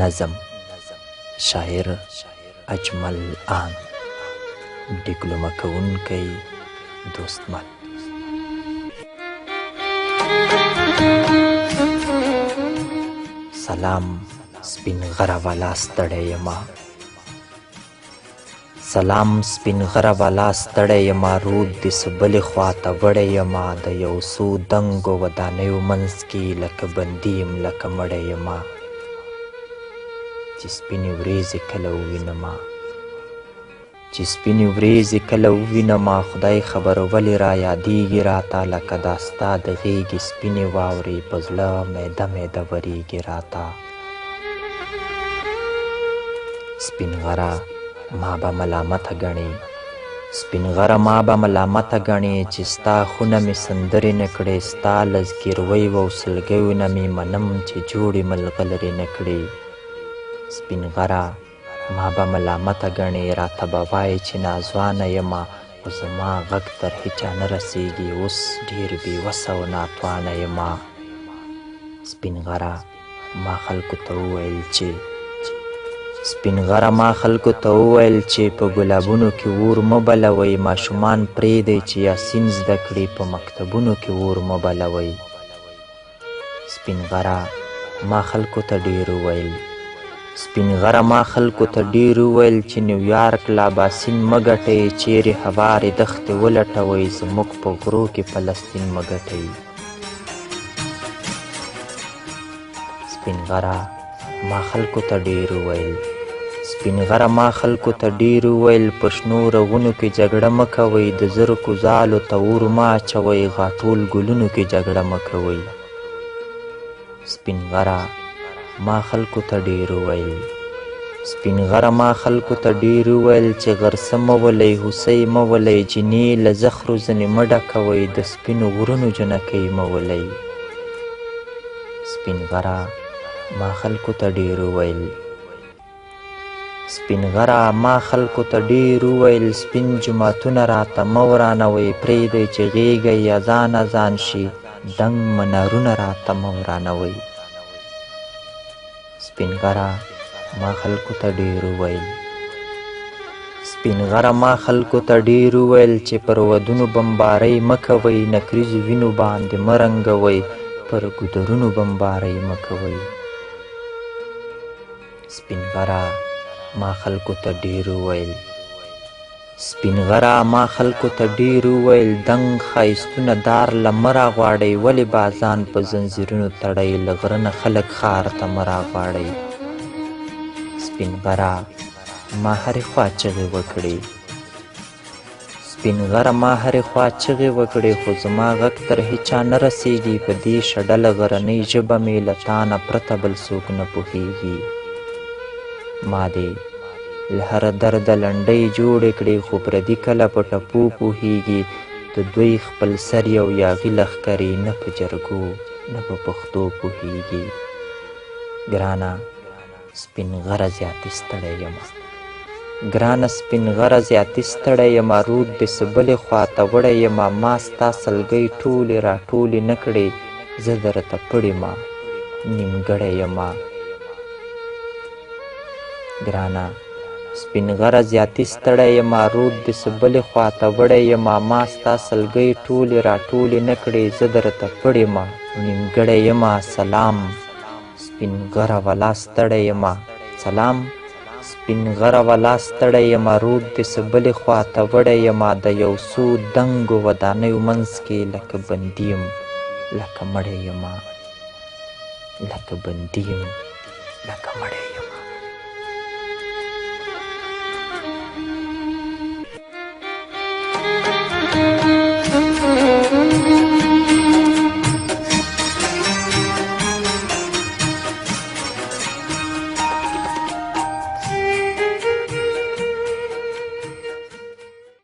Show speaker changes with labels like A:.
A: نظم شاعر اجمل آن ډیپلومه کوونکی دوستمل. سلام سپین غره والا ستړی یمه، سلام سپین غره والا ستړی یمه، رود د څه بلې خواته وړی یمه، د یو څو دنګو ودانیو منځ کې لکه بندي یم لکه مړی یمه، چې سپینې وریځې کله ووینمه، چې سپینې وریځې کله ووینمه، خدای خبر ولې را یادېږي راته، لکه دا ستا د غېږې سپینې واورې په زړه میده میده ورېږي راته. سپین غره ما به ملامته ګڼې، سپین غره ما به ملامته ګڼې، چې ستا خونه مې سندرې نه کړې، ستا له زګیرویو او سلګیو نه مې منم چې جوړې ملغلرې نه کړې. سپین غره ما به ملامته ګڼې، راته به وایې چې ناځوانه یمه، خو زما غږ تر هیچا نه رسیږي، اوس ډېر بېوسه او ناتوانه یمه. سپین غره ما خلکو ته وویل چې سپین غره ما خلکو ته وویل چې په ګلابونو کې اور مه بلوئ، ماشومان پرېږدئ چې یاسین زده کړي، په مکتبونو کې اور مه بلوئ. سپین غره ما خلکو ته ډېر وویل، سپین غره ما خلکو ته ډېر وویل چې نیویارک لاباسین مه ګټئ، چیرې هوارې دښتې ولټوئ، زموږ په غرو کې فلسطین مه ګټئ. سپین غره ما خلکو ته ډېر وویل، سپین غره ما خلکو ته ډېر وویل، په شنو رغونو کې جګړه مه کوئ، د زرکو ځالو ته اور مه اچوئ، غاټول ګلونو کې جګړه مه کوئ. سپین غره ما خلکو ته ډېر وویل، سپین غره ما خلکو ته ډېر وویل چې غرسه مه ولئ، هوسۍ مه ولئ، جینې له زخرو ځینې مه ډکوئ، د سپینو غرونو جنکۍ مه ولئ. سپین غره ما خلکو ته ډېر وویل، سپین غره ما خلکو ته ډېر وویل، سپین جوماتونه راته مه ورانوئ، پرېږدئ چې غېږه یې اذان اذان شي، دنګ منارونه راته مه ورانوئ. سپین غره ما خلکو ته ډېر وویل، سپین غره ما خلکو ته ډېر وویل چې پر ودونو بمبارۍ مه کوئ، نکریزو وینو باندې مه رنګوئ، پر ګودرونو بمبارۍ مه کوئ. سپین غره ما خلکو ته ډېر وویل، سپین غره ما خلکو ته ډېر وویل، دنګ ښایستونه دار له مه راغواړئ، ولې بازان په زنځیرونو تړئ، له غره نه خلک ښار ته مه راغواړئ. سپین غره ما هرې خوا چغې وکړې، سپین غره ما هرې خوا چغې وکړې، خو زما غږ تر هیچا نه رسیږي، په دې شډله غرنۍ ژبه مې له تا نه پرته بل څوک نه پوهیږي. ما دې له هره درده لنډۍ جوړې کړې، خو پردي کله په ټپو پوهیږي، د دوی خپل سر یو یاغي لښکرې، نه په جرګو نه په پښتو پوهیږي. ګرانه سپین غره زیاتې ستړی یمه، ګرانه سپین غره زیاتې ستړی یمه، رود د څه بلې خواته وړی یمه، ما ستا سلګۍ ټولې راټولې نه کړې، زه درته پړیمه نیمګړی یمه. ګرانه سپین غره زیاتې ستړی یمه، رود د څه بلې خواته وړی یمه، ما ستا سلګۍ ټولې راټولې نه کړې، زه درته پړیمه نیمګړی یمه. سلام سپین غره والا ستړی یمه، سلام سپین غره والا ستړی یمه، رود د څه بلې خواته وړی یمه، د یو څو دنګو ودانیو منځ کې لکه بندي یم لکه مړی یمه، لکه بندي یم لکه مړی یمه.